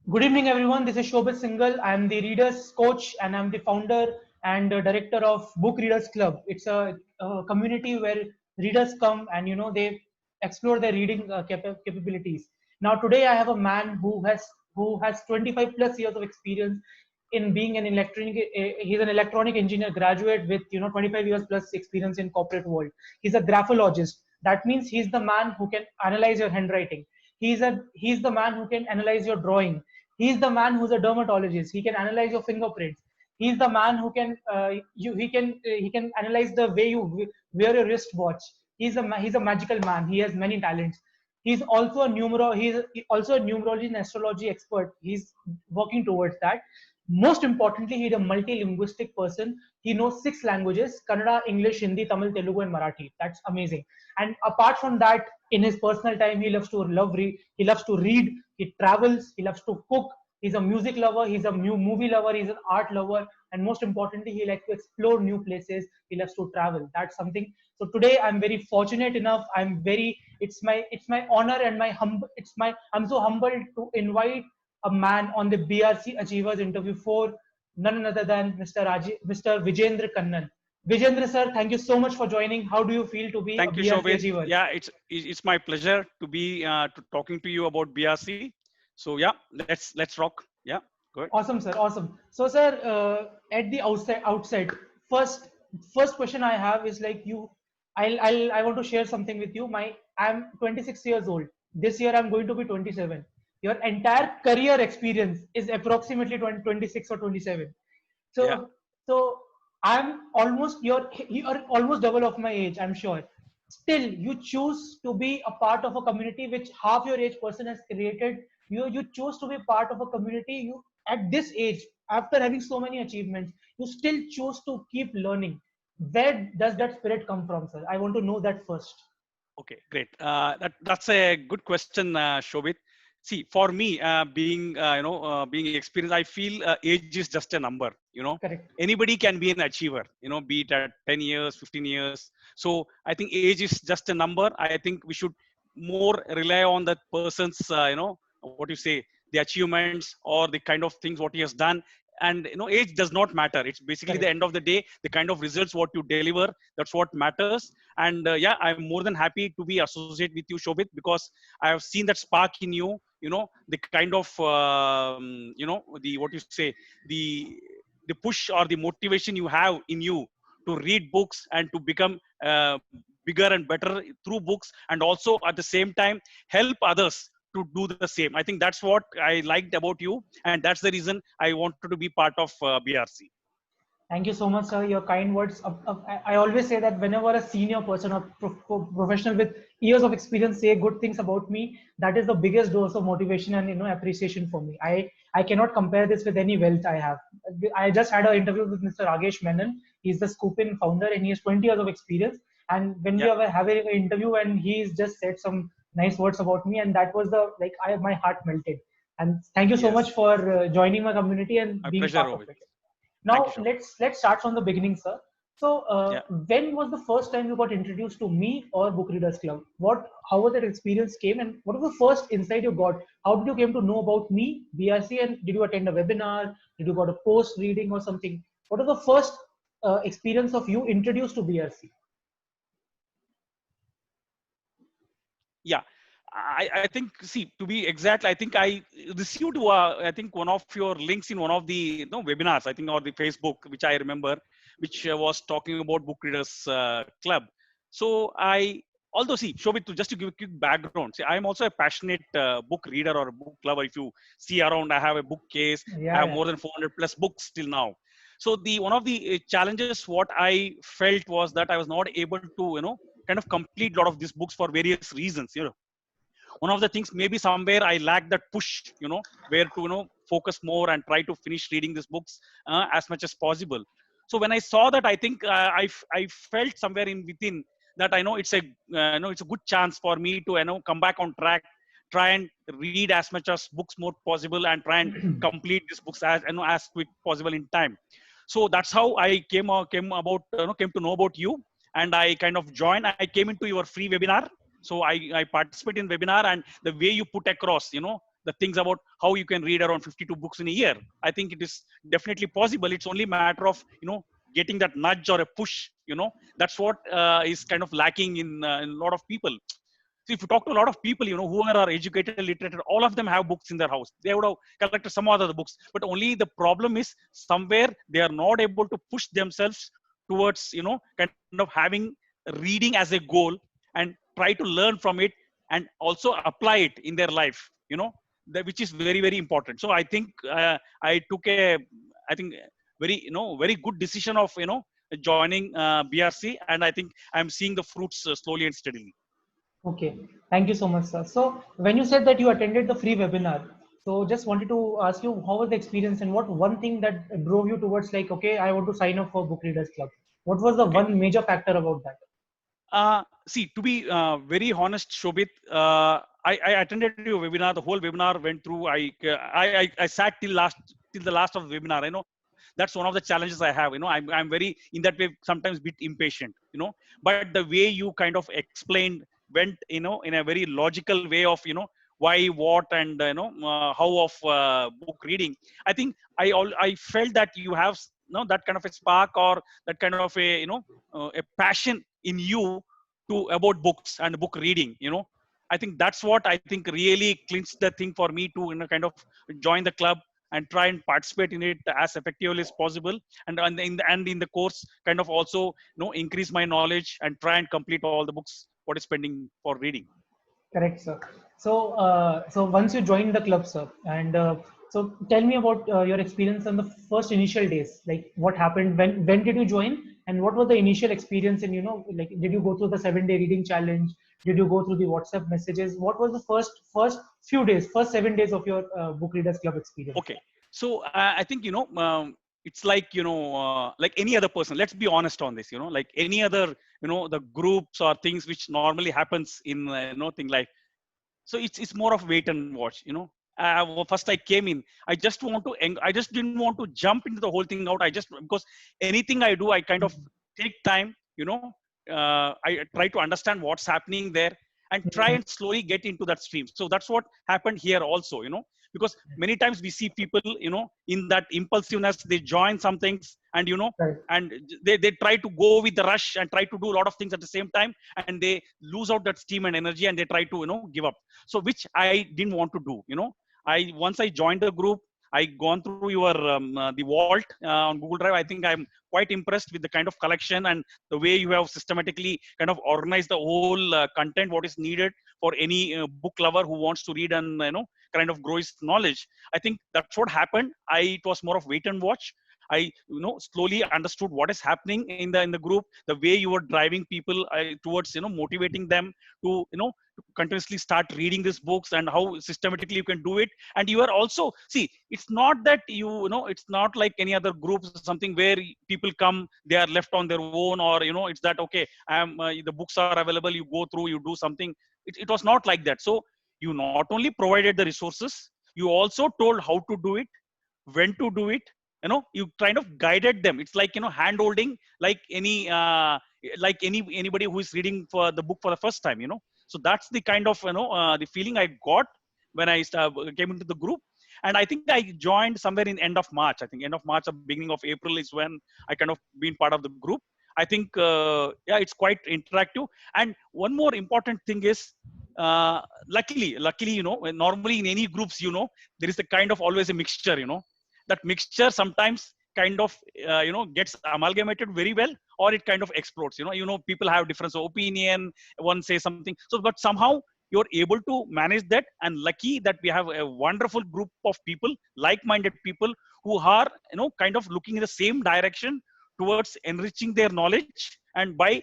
Good evening, everyone. This is Shobit Singhal. I'm the Readers Coach and I'm the founder and director of Book Readers Club. It's a community where readers come and they explore their reading capabilities. Now, today I have a man who has 25 plus years of experience in being an electronic. He's an electronic engineer graduate with 25 years plus experience in corporate world. He's a graphologist. That means he's the man who can analyze your handwriting. He's the man who can analyze your drawing. He's the man who's a dermatologist. He can analyze your fingerprints. He's the man who can he can analyze the way you wear your wristwatch. He's a magical man. He has many talents. He's also a numerology and astrology expert. He's working towards that. Most importantly, he's a multilinguistic person. He knows 6 languages: Kannada, English, Hindi, Tamil, Telugu, and Marathi. That's amazing. And apart from that, in his personal time, he loves to read, he travels, he loves to cook, he's a music lover, he's a new movie lover, he's an art lover, and most importantly, he likes to explore new places, he loves to travel. That's something. So today I'm very fortunate enough, it's my honor and my humble it's my I'm so humbled to invite a man on the BRC Achievers interview for none other than Mr. Vijendra Kannan. Vijendra sir, thank you so much for joining. How do you feel to be a Thank you, BRC Shobit. achiever? Yeah, it's my pleasure to be talking to you about BRC. So yeah, let's rock. Yeah, good. Awesome, sir. Awesome. So, sir, at the outset, first first question I have is like you. I want to share something with you. I'm 26 years old. This year I'm going to be 27. Your entire career experience is approximately 26 or 27. Yeah, So you're almost double of my age, I'm sure. Still, you choose to be a part of a community which half your age person has created. You choose to be part of a community. You at this age, after having so many achievements, you still choose to keep learning. Where does yeah. that spirit come from, sir? I want to know that first. Okay, great. That's a good question, Shobit. See, for me, being experienced, I feel age is just a number. Correct. Anybody can be an achiever. Be it at 10 years, 15 years. So I think age is just a number. I think we should more rely on that person's, what you say, the achievements or the kind of things what he has done. And age does not matter. It's basically the Correct. end of the day, the kind of results what you deliver. That's what matters. And yeah, I'm more than happy to be associated with you, Shobit, because I have seen that spark in you. The kind of the what you say, the the push or the motivation you have in you to read books and to become bigger and better through books, and also at the same time help others to do the same. I think that's what I liked about you, and that's the reason I wanted to be part of BRC. Thank you so much, sir. Your kind words. I always say that whenever a senior person or professional with years of experience say good things about me, that is the biggest dose of motivation and appreciation for me. I cannot compare this with any wealth I have. I just had an interview with Mr. Ragesh Menon. He's the Scoopin founder and he has 20 years of experience. And when we Yeah. were having an interview, and he's just said some nice words about me, and that was my heart melted. And thank you so much Yes. for joining my community and My being pleasure, part of Rohit. it. Thank you, Now Shobit. let's start from the beginning, sir. So, Yeah. when was the first time you got introduced to me or Book Readers Club? How was that experience came, and what was the first insight you got? How did you came to know about me, BRC, and did you attend a webinar? Did you got a post reading or something? What was the first experience of you introduced to BRC? Yeah, I think, see, to be exact, I think I received I think one of your links in one of the webinars, I think, or the Facebook, which I remember, which was talking about Book Readers Club. So I, although, see, Shobit, to just to give a quick background, see, I am also a passionate book reader or a book lover. If you see around, I have a bookcase. I Yeah, have yeah, more than 400 plus books till now. So the one of the challenges what I felt was that I was not able to kind of complete a lot of these books for various reasons. One of the things, maybe somewhere I lack that push, where to focus more and try to finish reading these books as much as possible. So when I saw that, I think I felt somewhere in within that I know it's a good chance for me to come back on track, try and read as much as books more possible, and try and complete these books as as quick possible in time. So that's how I came to know about you, and I kind of joined. I came into your free webinar. So I participate in webinar, and the way you put across, the things about how you can read around 52 books in a year. I think it is definitely possible. It's only a matter of getting that nudge or a push. That's what is kind of lacking in a lot of people. So if you talk to a lot of people, who are educated, literate, all of them have books in their house. They would have collected some other books, but only the problem is somewhere they are not able to push themselves towards, kind of having reading as a goal and try to learn from it and also apply it in their life, which is very, very important. So I think I took I think very, very good decision of, joining BRC, and I think I'm seeing the fruits slowly and steadily. Okay, thank you so much, sir. So when you said that you attended the free webinar, so just wanted to ask you how was the experience and what one thing that drove you towards like, okay, I want to sign up for Book Readers Club. What was the Okay. one major factor about that? See, to be very honest, Shobit, I attended your webinar. The whole webinar went through. I sat till the last of the webinar. I know that's one of the challenges I have. I'm very in that way sometimes bit impatient. But the way you kind of explained went, in a very logical way of why, what, and how of book reading. I think I felt that you have that kind of a spark or that kind of a a passion in you to about books and book reading. I think that's what I think really clinched the thing for me to kind of join the club and try and participate in it as effectively as possible, and in the course kind of also increase my knowledge and try and complete all the books what is pending for reading. Correct, sir. So, so once you joined the club, sir, and so tell me about your experience on the first initial days. Like, what happened? When did you join? And what was the initial experience? And like, did you go through the 7-day reading challenge? Did you go through the WhatsApp messages? What was the first few days, first 7 days of your book readers club experience? Okay, so I think it's like like any other person. Let's be honest on this. Like any other the groups or things which normally happens in thing like. So it's more of wait and watch. First I came in. I just didn't want to jump into the whole thing out. I just because anything I do, I kind of take time. I try to understand what's happening there and try and slowly get into that stream. So that's what happened here also. Because many times we see people, in that impulsiveness, they join some things and Right. and they try to go with the rush and try to do a lot of things at the same time, and they lose out that steam and energy and they try to give up. So which I didn't want to do. I once I joined the group, I gone through your the vault on Google Drive. I think I'm quite impressed with the kind of collection and the way you have systematically kind of organized the whole content what is needed for any book lover who wants to read and kind of grow his knowledge. I think that's what happened. It was more of wait and watch. I slowly understood what is happening in the group, the way you were driving people towards motivating them to to continuously start reading these books and how systematically you can do it. And you are also see, it's not that it's not like any other groups, something where people come, they are left on their own, or it's that okay, the books are available, you go through, you do something. It was not like that. So you not only provided the resources, you also told how to do it, when to do it. You kind of guided them. It's like hand holding, like anybody who is reading for the book for the first time. So that's the kind of the feeling I got when I came into the group. And I think I joined somewhere in end of March. I think end of March or beginning of April is when I kind of been part of the group. I think yeah, it's quite interactive. And one more important thing is, luckily, normally in any groups, there is a kind of always a mixture. That mixture sometimes kind of gets amalgamated very well, or it kind of explodes. People have difference of opinion, one says something, so but somehow you're able to manage that. And lucky that we have a wonderful group of people, like-minded people, who are kind of looking in the same direction towards enriching their knowledge, and by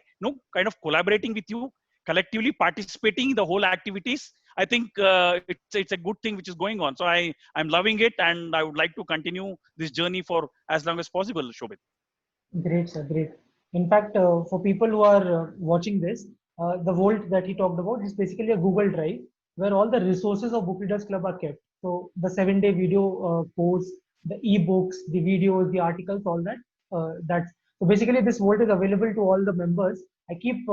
kind of collaborating with you, collectively participating in the whole activities. I think it's a good thing which is going on. So I'm loving it, and I would like to continue this journey for as long as possible, Shobit. Great, sir. Great. In fact, for people who are watching this, the Vault that he talked about is basically a Google Drive where all the resources of Book Readers Club are kept. So the 7-day video course, the ebooks, the videos, the articles, all that. That's so basically this Vault is available to all the members. I keep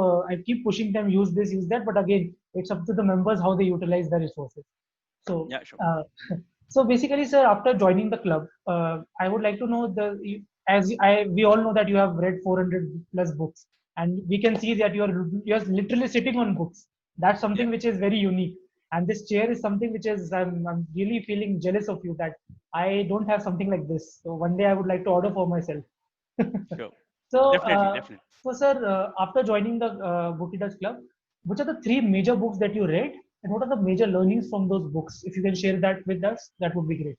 pushing them, use this, use that, but again, it's up to the members how they utilize the resources. So, Yeah, sure. so basically, sir, after joining the club, I would like to know as we all know that you have read 400 plus books, and we can see that you're literally sitting on books. That's Yeah. something which is very unique. And this chair is something which is I'm really feeling jealous of you that I don't have something like this. So one day I would like to order for myself. Sure. So, Definitely, definitely. sir, after joining the Book Eaters Club, which are the three major books that you read, and what are the major learnings from those books? If you can share that with us, that would be great.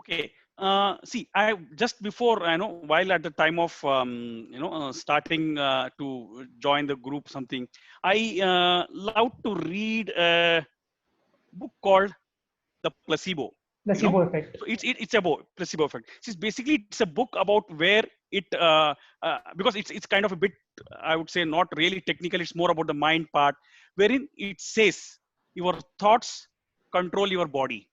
Okay. See, I just before, while at the time of, starting to join the group, something, I love to read a book called The Placebo. You know, Placebo effect. so it's about placebo effect. It's basically it's a book about where it because it's kind of a bit, I would say, not really technical. It's more about the mind part, wherein it says your thoughts control your body.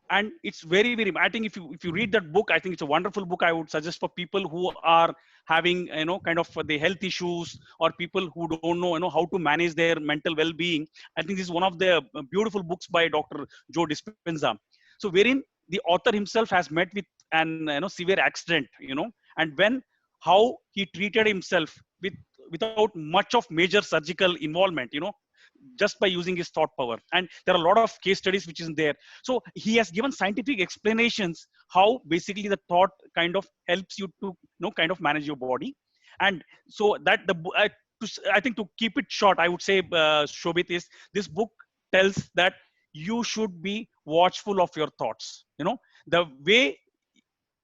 And it's very very, I think if you read that book, I think it's a wonderful book. I would suggest for people who are having, kind of the health issues, or people who don't know, how to manage their mental well-being. I think this is one of the beautiful books by Dr. Joe Dispenza. So wherein the author himself has met with an, severe accident, and when how he treated himself without much of major surgical involvement, just by using his thought power. And there are a lot of case studies which is there. So he has given scientific explanations how basically the thought kind of helps you to, kind of manage your body. And so that I think to keep it short, I would say, Shobit, is this book tells that you should be watchful of your thoughts. The way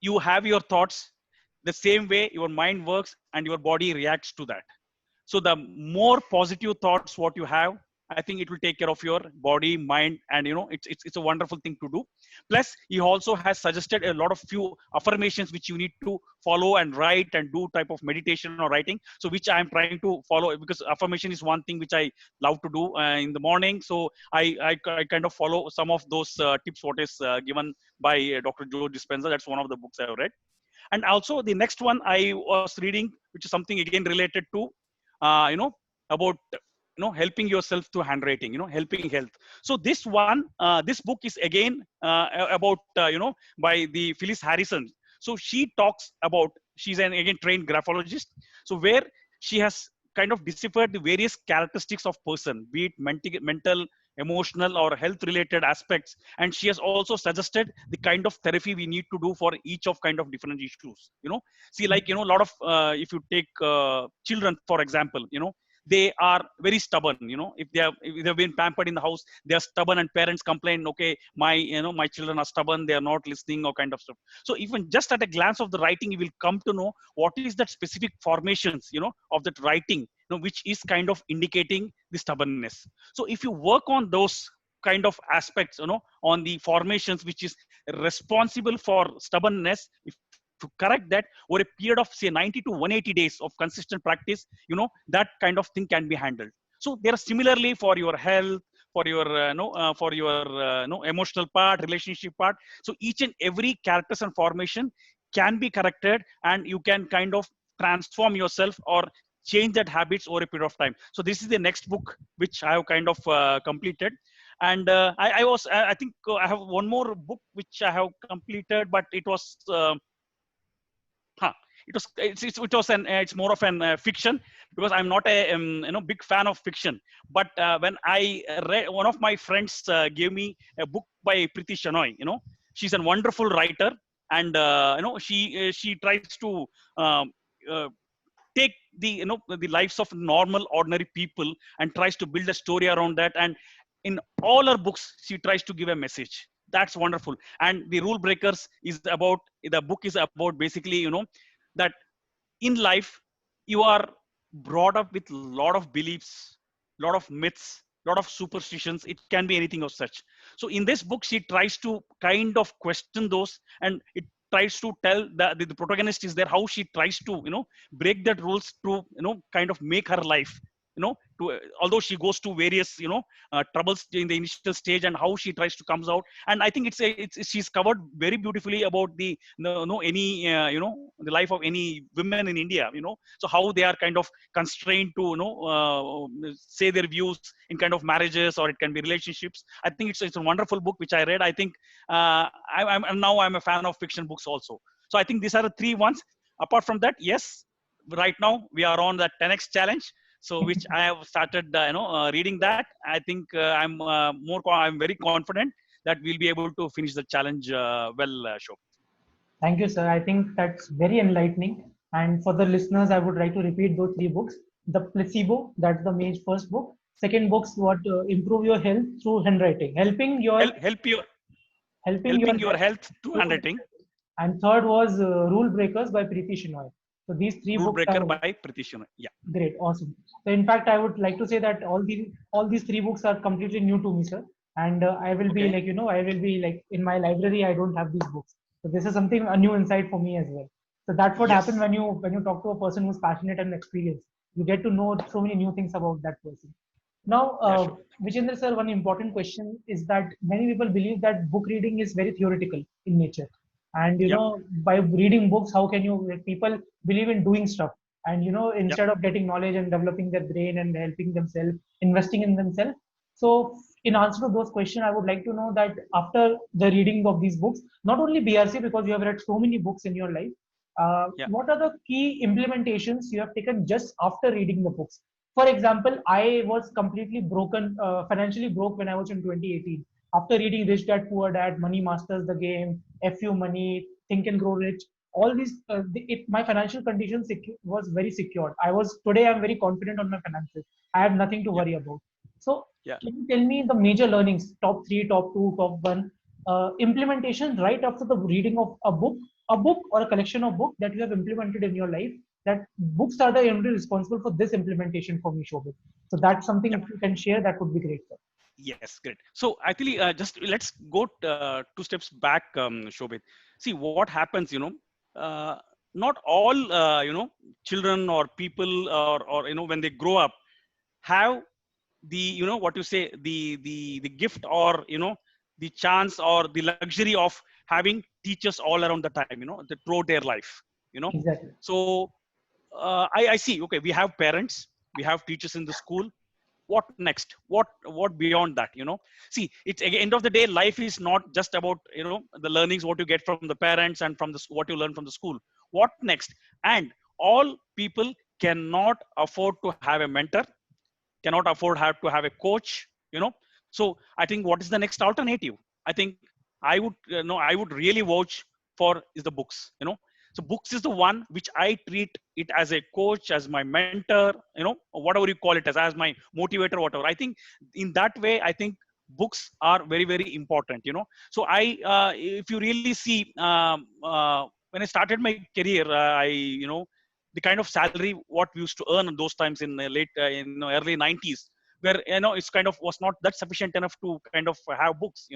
you have your thoughts, the same way your mind works and your body reacts to that. So the more positive thoughts what you have, I think it will take care of your body, mind, and it's a wonderful thing to do. Plus he also has suggested a lot of few affirmations which you need to follow and write and do type of meditation or writing, so which I am trying to follow, because affirmation is one thing which I love to do in the morning. So I kind of follow some of those tips what is given by Dr. Joe Dispenza. That's one of the books I have read. And also the next one I was reading, which is something again related to about helping yourself through handwriting, helping health. So this book is again about by the Phyllis Harrison. So she talks about, she's an again trained graphologist, so where she has kind of deciphered the various characteristics of person, be it mental, emotional, or health related aspects. And she has also suggested the kind of therapy we need to do for each of kind of different issues. See, like, a lot of if you take children for example, they are very stubborn. If they've been pampered in the house, they are stubborn, and parents complain, okay, my children are stubborn, they are not listening, or kind of stuff. So even just at a glance of the writing, you will come to know what is that specific formations, of that writing, which is kind of indicating the stubbornness. So if you work on those kind of aspects, on the formations which is responsible for stubbornness, if to correct that over a period of say 90 to 180 days of consistent practice, that kind of thing can be handled. So there are similarly for your health, for your for your emotional part, relationship part. So each and every characters and formation can be corrected, and you can kind of transform yourself or change that habits over a period of time. So this is the next book which I have kind of completed. And I was I think I have one more book which I have completed, but it was huh, it was it's more of an fiction, because I'm not a big fan of fiction. But when I read, one of my friends gave me a book by Priti Shenoy. She's a wonderful writer, and she tries to um, uh, take the lives of normal ordinary people and tries to build a story around that. And in all her books she tries to give a message. That's wonderful. And the Rule Breakers is about, the book is about basically, that in life you are brought up with a lot of beliefs, lot of myths, lot of superstitions. It can be anything of such. So in this book she tries to kind of question those, and it tries to tell the protagonist is there how she tries to break that rules to kind of make her life although she goes to various, troubles in the initial stage, and how she tries to comes out. And I think she's covered very beautifully about the, any, the life of any women in India, so how they are kind of constrained to, say their views in kind of marriages, or it can be relationships. I think it's a wonderful book which I read. I think I'm a fan of fiction books also. So I think these are the three ones. Apart from that, yes, right now we are on the 10x challenge, so which I have started, reading that. I think I'm very confident that we'll be able to finish the challenge well, Shobit. Thank you, sir. I think that's very enlightening. And for the listeners, I would like to repeat those three books. The Placebo, that's the main first book. Second book's what improve your health through handwriting, Help your helping your helping your health health to through handwriting. handwriting. And third was Rule Breakers by Preeti Shenoy. So these three Rule books are Breaker by Preeti Shenoy. Yeah. great, awesome. So in fact, I would like to say that all these three books are completely new to me, sir. And I will be Okay. like, I will be like in my library, I don't have these books. So this is something a new insight for me as well. So that's what happens Yes. when you talk to a person who's passionate and experienced. You get to know so many new things about that person. Now, Yeah. Sure. Vijendra sir, one important question is that many people believe that book reading is very theoretical in nature, and Yep. by reading books, how can you like, people believe in doing stuff, and Yep. instead of getting knowledge and developing their brain and helping themselves, investing in themselves. So, in answer to those questions, I would like to know that after the reading of these books, not only BRC because you have read so many books in your life, Yeah. what are the key implementations you have taken just after reading the books? For example, I was completely broken, financially broke when I was in 2018. After reading Rich Dad Poor Dad, Money Masters the Game, FU Money, Think and Grow Rich, all these, my financial condition was very secured. Today I'm very confident on my finances. I have nothing to Yeah. worry about. So, Yeah. can you tell me the major learnings, top three, top two, top one, implementation right after the reading of a book or a collection of books that you have implemented in your life, that books are the only responsible for this implementation for me, Shobit. So that's something Yeah. if you can share, that would be great, sir. Yes, great. So actually, just let's go two steps back, Shobit. See what happens. Uh, Not all children or people, or when they grow up, have the, what you say, the gift, or the chance or the luxury of having teachers all around the time, throughout their life. You know. Exactly. So I see. Okay, we have parents, we have teachers in the school. What next? What beyond that? See, it's, at the end of the day, life is not just about the learnings what you get from the parents and from what you learn from the school. What next? And all people cannot afford to have a mentor, cannot afford have to have a coach. So I think, what is the next alternative? I think I would really vouch for is the books. So books is the one which I treat it as a coach, as my mentor, whatever you call it, as my motivator, whatever. I think in that way, I think books are very, very important. So if you really see, when I started my career, I the kind of salary what we used to earn in those times in early 90s, where it's kind of was not that sufficient enough to kind of have books.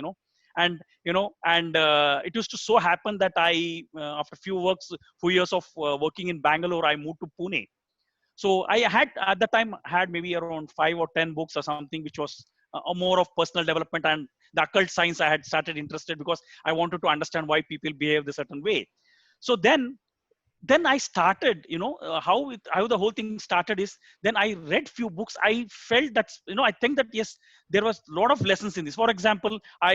And it used to so happen that I, after few years of working in Bangalore, I moved to Pune. So I had at the time had maybe around 5 or 10 books or something, which was more of personal development, and the occult science I had started interested, because I wanted to understand why people behave the certain way. So then I started, how the whole thing started is, then I read few books. I felt that, I think that yes, there was a lot of lessons in this. For example, I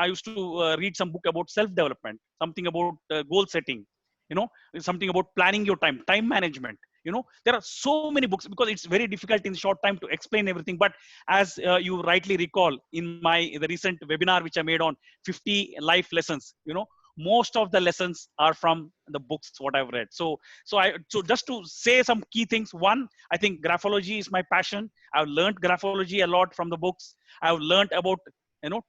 used to read some book about self development, something about goal setting, you know something about planning your time management. There are so many books, because it's very difficult in short time to explain everything. But as you rightly recall, in the recent webinar which I made on 50 life lessons, most of the lessons are from the books what I've read. So just to say some key things. One, I think graphology is my passion. I've learned graphology a lot from the books. I've learned about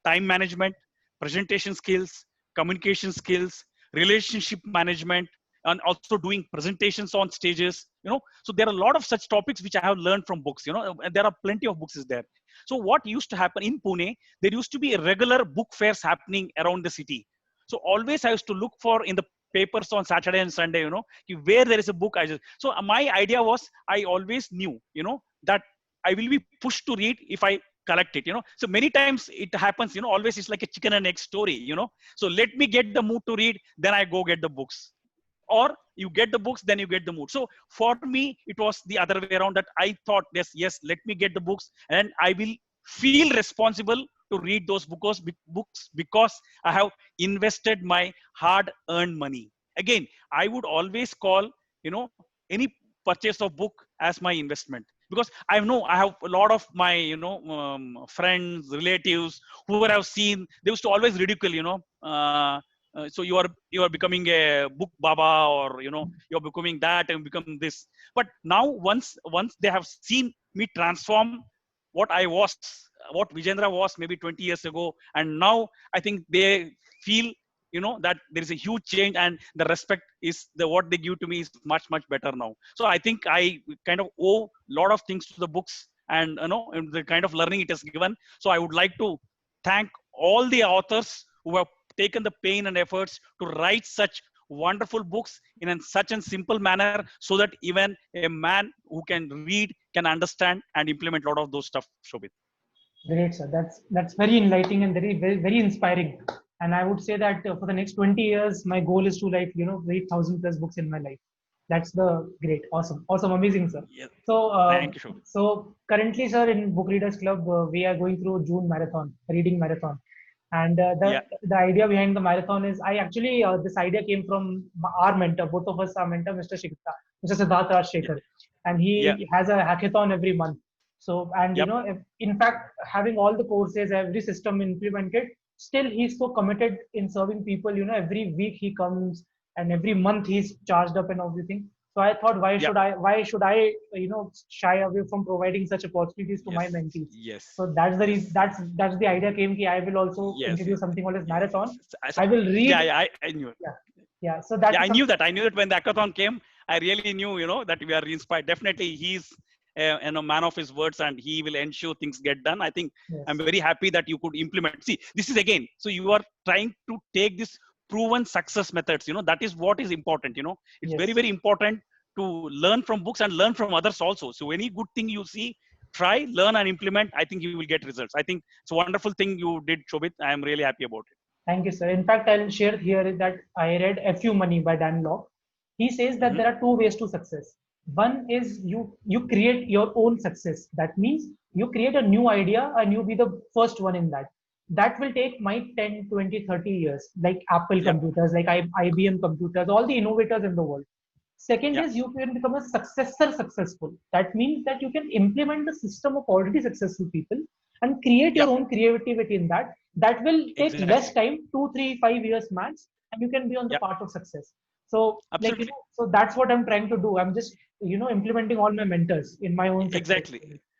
time management, presentation skills, communication skills, relationship management, and also doing presentations on stages. So there are a lot of such topics which I have learned from books. And there are plenty of books is there. So what used to happen in Pune, there used to be a regular book fairs happening around the city. So always I used to look for in the papers on Saturday and Sunday, where there is a book. So my idea was, I always knew, that I will be pushed to read if I collect it. So many times it happens. Always it's like a chicken and egg story. So let me get the mood to read, then I go get the books, or you get the books, then you get the mood. So for me it was the other way around, that I thought, yes, let me get the books and I will feel responsible to read those books because I have invested my hard earned money. Again, I would always call any purchase of book as my investment, because I know I have a lot of my friends, relatives who have seen, they used to always ridicule, so you are becoming a book baba, or you're becoming that and become this. But now once they have seen me transform what I was, what Vijendra was maybe 20 years ago, and now I think they feel that there is a huge change, and the respect is the what they give to me is much better now. So I think I kind of owe a lot of things to the books, and the kind of learning it has given. So I would like to thank all the authors who have taken the pain and efforts to write such wonderful books in such a simple manner, so that even a man who can read can understand and implement a lot of those stuff, Shobit. Great, sir. That's very enlightening and very inspiring. And I would say that for the next 20 years, my goal is to read 1,000+ books in my life. That's the great, awesome, amazing, sir. Yes. So, Thank you, Shobit. so currently, sir, in Book Readers Club, we are going through June marathon, reading marathon, and Yeah. the idea behind the marathon is I actually this idea came from our mentor, both of us, our mentor, Mr. Siddharth Raj Shekhar, and Yeah. he has a hackathon every month. So, and Yep. in fact, having all the courses, every system implemented, still he's so committed in serving people. Every week he comes, and every month he's charged up and everything. So I thought, Yeah. why should I, shy away from providing such opportunities to my Yes. mentees? Yes. So that's the Yes. reason. That's the idea came. Ki I will also Yes. introduce something called as Yes. marathon. Yes. I will Yeah. read. I knew it. Yeah, yeah. So that Yeah, is I knew something. that. I knew that when the hackathon came, I really knew, that we are inspired. Definitely, he's a man of his words, and he will ensure things get done. I think I'm Yes, very happy that you could implement. See, this is again. So you are trying to take this proven success methods. That is what is important. It's very yes. very important to learn from books and learn from others also. So any good thing you see, try, learn, and implement. I think you will get results. I think it's a wonderful thing you did, Shobit. I am really happy about it. Thank you, sir. In fact, I'll share here that I read FU Money by Dan Lok. He says that Hmm. there are two ways to success. One is you create your own success. That means you create a new idea and you be the first one in that. That will take my 10, 20, 30 years, like Apple Yep. computers, like IBM computers, all the innovators in the world. Second Yeah. is you can become a successor successful. That means that you can implement the system of already successful people and create Yeah. your own creativity in that. That will take less Exactly. time, 2, 3, 5 years max, and you can be on the Yeah. path of success. So, Absolutely. so that's what I'm trying to do. I'm just, implementing all my mentors in my own success.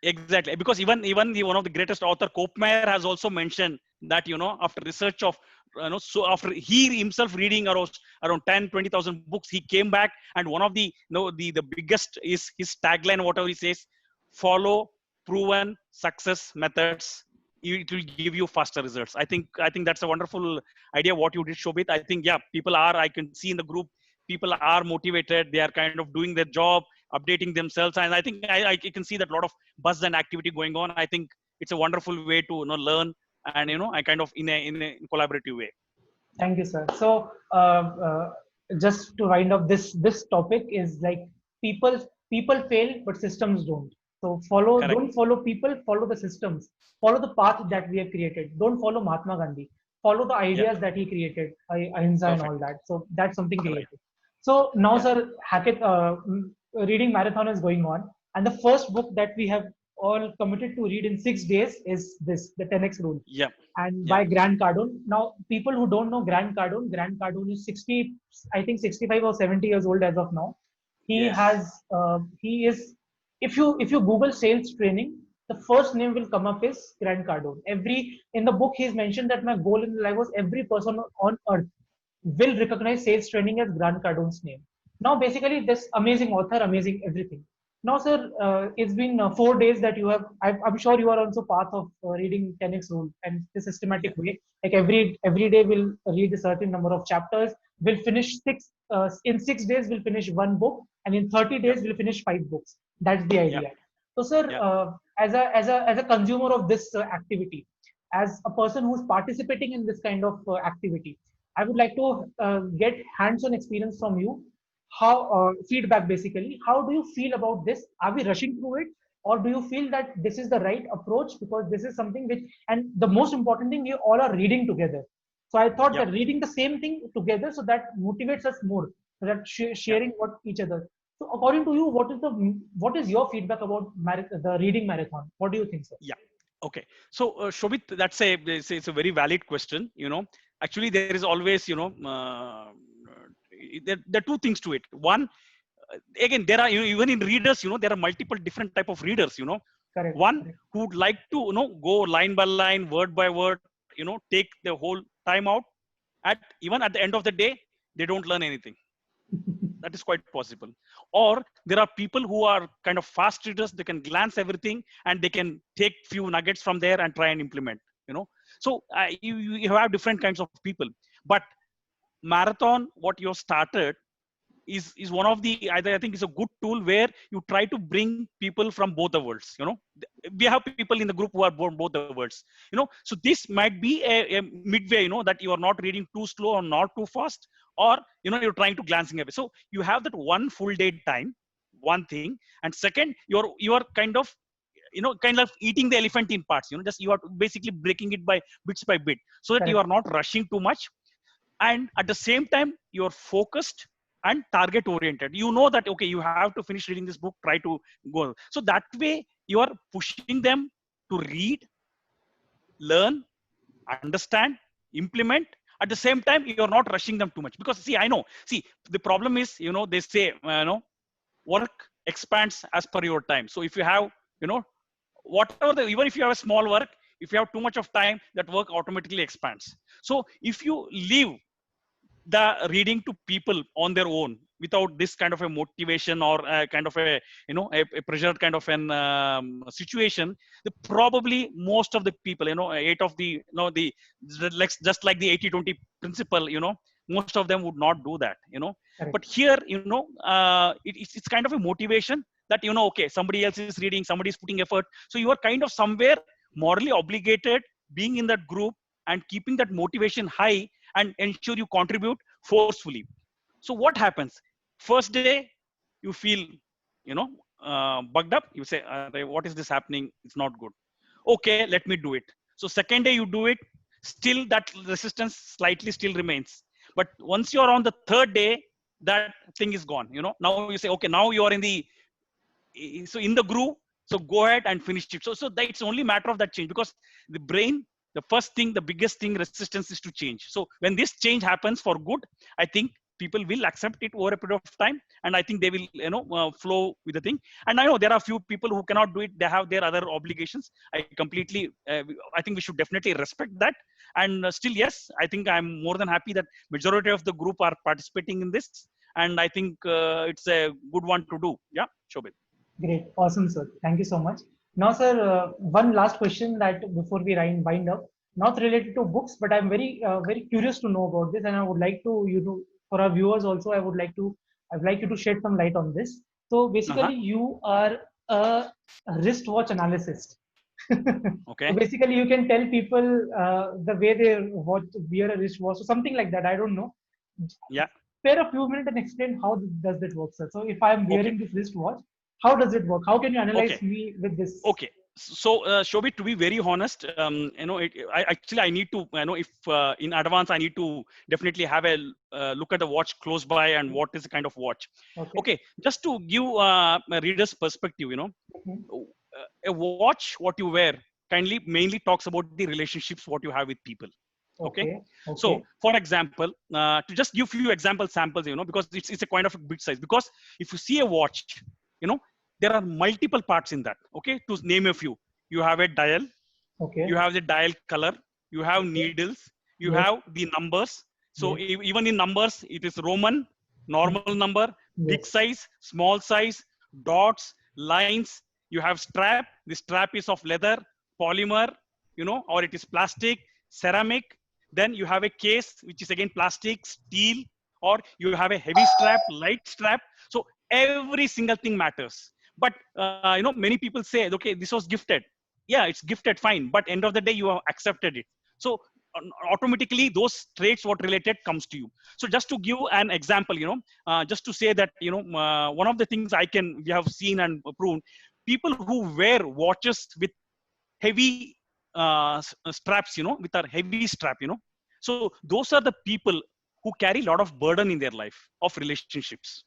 Exactly, because even the one of the greatest author Kopmeyer has also mentioned that after research of so after he himself reading around 10-20,000 books, he came back, and one of the the biggest is his tagline, whatever he says: follow proven success methods, it will give you faster results. I think that's a wonderful idea what you did, Shobit. I think, yeah, people are, I can see in the group, people are motivated, they are kind of doing their job, updating themselves, and I think I can see that a lot of buzz and activity going on. I think it's a wonderful way to learn, and I kind of in a collaborative way. Thank you, sir. So, just to wind up this topic is like people people fail, but systems don't. So Correct. don't follow people, follow the systems, follow the path Yeah. that we have created. Don't follow Mahatma Gandhi. Follow the Yeah. ideas that he created, Ahimsa and all Perfect. that. So that's something Correct. created. So now, Yeah. sir, reading marathon is going on, and the first book that we have all committed to read in 6 days is the 10x rule, Yeah. and Yeah. by Grant Cardone. Now, people who don't know Grant Cardone is 60, I think 65 or 70 years old as of now. Yes. He is, if you Google sales training, the first name will come up is Grant Cardone. In the book, he's mentioned that my goal in life was every person on earth will recognize sales training as Grant Cardone's name. Now, basically, this amazing author, amazing everything. Now, sir, it's been 4 days that you have. I'm sure you are also part of reading 10x rule and the Yeah. systematic way. Like every day, we'll read a certain number of chapters. We'll finish in 6 days. We'll finish one book, and in 30 Yeah. days, we'll finish 5 books. That's the Yeah. idea. So, sir, Yeah. as a consumer of this activity, as a person who's participating in this kind of activity, I would like to get hands-on experience from you. How feedback basically, how do you feel about this? Are we rushing through it, or do you feel that this is the right approach, because this is something which, and the most important thing, we all are reading together. So I thought Yeah, that reading the same thing together, so that motivates us more, so that yeah, sharing what each other. So according to you, what is your feedback about the reading marathon? What do you think, sir? yeah. Okay. So, Shobit, it's a very valid question. Actually, there is always, there are two things to it. One, again, there are, even in readers, there are multiple different type of readers. Correct, One correct. who'd like to, go line by line, word by word, take the whole time out. Even at the end of the day, they don't learn anything. That is quite possible. Or there are people who are kind of fast readers. They can glance everything and they can take few nuggets from there and try and implement. So you have different kinds of people. But marathon, what you started, is one of the, I think, is a good tool where you try to bring people from both the worlds. We have people in the group who are born both the worlds. So this might be a midway. That you are not reading too slow or not too fast, or you're trying to glancing away. So you have that one full day time, one thing. And second, you're kind of eating the elephant in parts. Just you are basically breaking it by bits by bit, so that you Correct. are not rushing too much, and at the same time you're focused and target oriented. You know that, okay, you have to finish reading this book, try to go. So that way you are pushing them to read, learn, understand, implement. At the same time, you're not rushing them too much, because see, I know, see, the problem is, they say, work expands as per your time. So if you have, whatever even if you have a small work, if you have too much of time, that work automatically expands. So if you leave the reading to people on their own, without this kind of a motivation, or a kind of a pressure kind of an situation, probably most of the people, eight of the, just like the 80-20 principle, most of them would not do that. Correct. But here, it's kind of a motivation, that, okay, somebody else is reading, somebody is putting effort, so you are kind of somewhere morally obligated being in that group, and keeping that motivation high, and ensure you contribute forcefully. So what happens? First day, you feel, bugged up. You say, what is this happening? It's not good. Okay, let me do it. So second day you do it. Still that resistance slightly still remains. But once you're on the third day, that thing is gone. Now you say, okay, now you are in the groove. So go ahead and finish it. So that's only matter of that change, because the brain, the first thing, the biggest thing, resistance is to change. So when this change happens for good, I think people will accept it over a period of time, and I think they will, flow with the thing. And I know there are few people who cannot do it. They have their other obligations. I completely, I think we should definitely respect that. And still, yes, I think I'm more than happy that majority of the group are participating in this, and I think it's a good one to do. Yeah, Shobit. Great. Awesome, sir. Thank you so much. Now, sir, one last question that before we wind up, not related to books, but I'm very curious to know about this, and I would like to, for our viewers also, I'd like you to shed some light on this. So Uh-huh. basically, you are a wristwatch analyst. So Okay. basically, you can tell people the way they wear a wristwatch or something like that. I don't know. Yeah. Spare a few minutes and explain how does that work, sir. So if I'm Okay. wearing this wristwatch, how does it work? How can you Okay. analyze me with this? Okay. So, Shobit, to be very honest, I need to, if in advance, I need to definitely have a look at the watch close by, and what is the kind of watch. Okay. Okay. Just to give a reader's perspective, Mhm. a watch, what you wear, kindly mainly talks about the relationships, what you have with people. Okay. Okay. So, Okay. for example, to just give few example samples, because it's a kind of a big size. Because if you see a watch, you know, there are multiple parts in that. Okay. To name a few, you have a dial, you Okay. have the dial color, you have Okay. needles, you Yes. have the numbers. So Yes. even in numbers, it is Roman, normal Mhm. number, big Yes. size, small size, dots, lines. You have strap. The strap is of leather, polymer, or it is plastic, ceramic. Then you have a case, which is again plastic, steel, or you have a heavy strap, light strap. So every single thing matters. But many people say, okay, this was gifted. Yeah, it's gifted, fine, but end of the day you have accepted it. So automatically those traits what related comes to you. So just to give an example, just to say that, one of the things we have seen and proven, people who wear watches with heavy straps, with a heavy strap, so those are the people who carry a lot of burden in their life of relationships.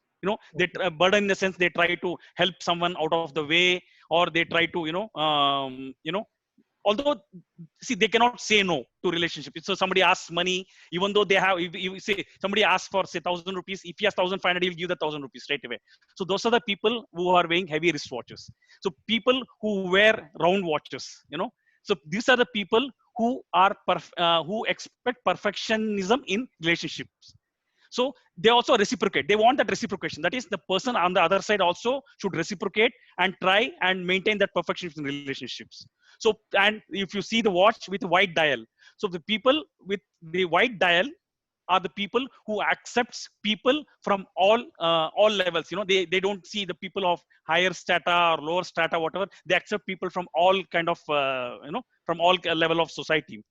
They burden in the sense they try to help someone out of the way, or they try to although, see, they cannot say no to relationship. So somebody asks money, even though they have, if you say somebody asks for say 1,000 rupees, if he has 1,500, he'll give the 1,000 rupees straight away. So those are the people who are wearing heavy wristwatches. So people who wear round watches, so these are the people who are who expect perfectionism in relationships. So they also reciprocate. They want that reciprocation. That is, the person on the other side also should reciprocate and try and maintain that perfection in relationships. So, and if you see the watch with white dial, so the people with the white dial are the people who accepts people from all levels. They don't see the people of higher strata or lower strata, whatever. They accept people from all kind of from all level of society.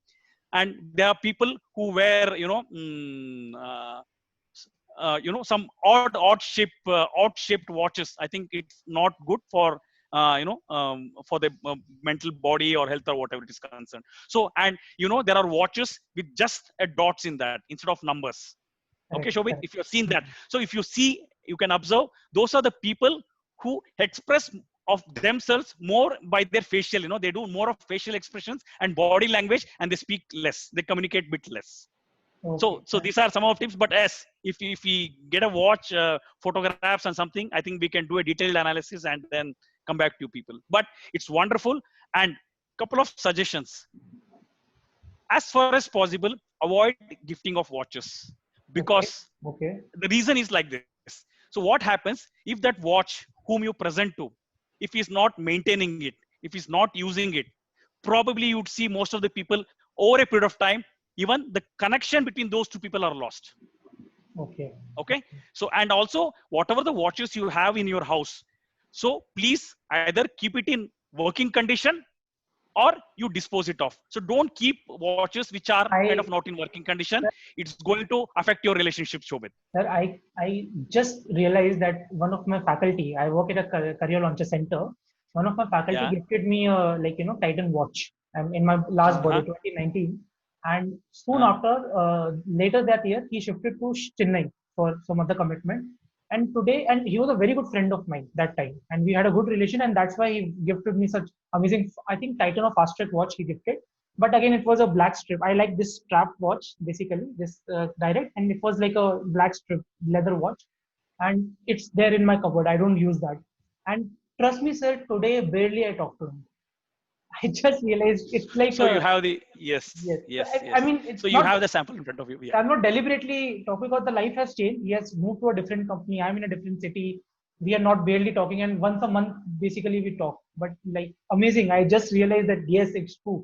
And there are people who wear some odd shaped watches. I think it's not good for for the mental body or health or whatever it is concerned. So, and there are watches with just a dots in that instead of numbers. Okay, Correct, Shobit, correct. if you've seen that. So if you see, you can observe, those are the people who express of themselves more by their facial, they do more of facial expressions and body language, and they speak less, they communicate bit less. So Okay. so these are some of tips. But yes, if we get a watch, photographs and something, I think we can do a detailed analysis and then come back to people. But it's wonderful. And couple of suggestions: as far as possible, avoid gifting of watches, because Okay. Okay. the reason is like this. So what happens if that watch whom you present to, if he's not maintaining it, if he's not using it, probably you'd see most of the people over a period of time, even the connection between those two people are lost. Okay. Okay. So, and also whatever the watches you have in your house, so please either keep it in working condition or you dispose it off. So don't keep watches which are kind of I, not in working condition. It's going to affect your relationship, Shobit. sir, I just realized that one of my faculty, I work at a career launcher center. One of my faculty Yeah. gifted me a Titan watch. In my last Uh-huh. birthday, 2019, and soon Uh-huh. after, later that year, he shifted to Chennai for some other commitment. And today, and he was a very good friend of mine that time, and we had a good relation, and that's why he gifted me such amazing, I think, Titan or Fast Track watch he gifted. But again, it was a black strip. I like this strap watch, basically this direct, and it was like a black strip leather watch, and it's there in my cupboard. I don't use that, and trust me, sir, today barely I talk to him. I just realized it's like So you a, have the, yes, yes. yes, I yes. mean, So it's you not. have the sample in front of you. Yeah. I'm not deliberately talking about the life has changed. He has moved to a different company. I'm in a different city. We are not barely talking, and once a month, basically, we talk. But like amazing, I just realized that yes, it's true.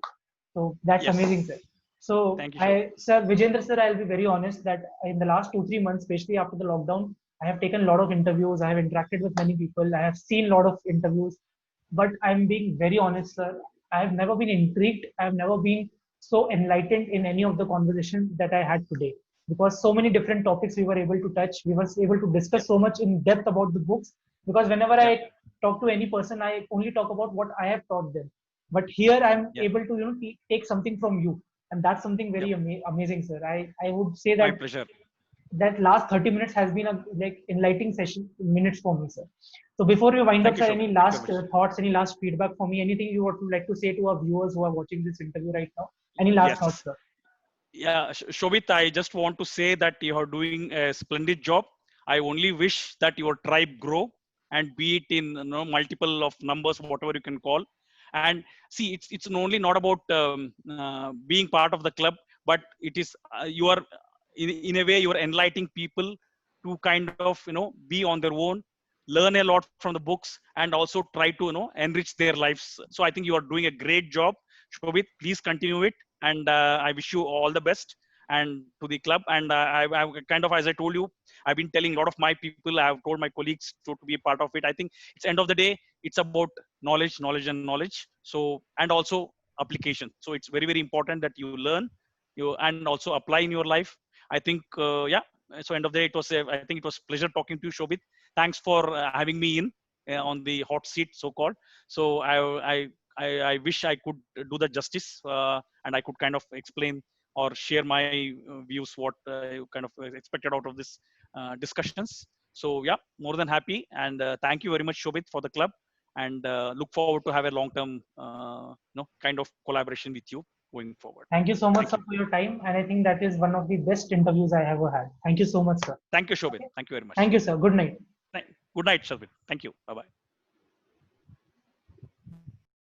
So that's amazing, Yes. sir. So Thank you, Shobit. Sir, Vijendra, sir, I'll be very honest that in the last 2 3 months, especially after the lockdown, I have taken a lot of interviews. I have interacted with many people. I have seen a lot of interviews, but I'm being very honest, sir. I have never been intrigued. I have never been so enlightened in any of the conversations that I had today, because so many different topics we were able to touch. We were able to Yep. discuss so much in depth about the books. Because whenever Yep. I talk to any person, I only talk about what I have taught them. But here I'm Yep. able to take something from you, and that's something Yep. very amazing, sir. I would say My that pleasure. that last 30 minutes has been a like enlightening session minutes for me, sir. So before we wind up, Thank you, sir, Shobit. any Thank you very last much. thoughts, any last feedback for me, anything you would like to say to our viewers who are watching this interview right now? Any last thoughts, Yes. sir? Yeah, Shobit, I just want to say that you are doing a splendid job. I only wish that your tribe grow and be it in multiple of numbers, whatever you can call. And see, it's only not about being part of the club, but it is you are in a way you are enlightening people to kind of be on their own, learn a lot from the books, and also try to enrich their lives. So I think you are doing a great job, Shobit. Please continue it, and I wish you all the best. and to the club. And I've kind of, as I told you, I've been telling a lot of my people, I've told my colleagues to be a part of it. I think it's end of the day, it's about knowledge, knowledge and knowledge. So, and also application. So it's very, very important that you learn, you and also apply in your life. I think, yeah. So end of the day, it was, I think it was pleasure talking to you, Shobit. Thanks for having me in on the hot seat, so called. So I wish I could do the justice, and I could kind of explain or share my views, what you kind of expected out of this discussions. So yeah, more than happy. And thank you very much, Shobit, for the club. And look forward to have a long-term, kind of collaboration with you going forward. Thank you so much, Thank sir, you. for your time. And I think that is one of the best interviews I ever had. Thank you so much, sir. Thank you, Shobit. Thank you very much. Thank you, sir. Good night. Good night, Shobit. Thank you. Bye-bye.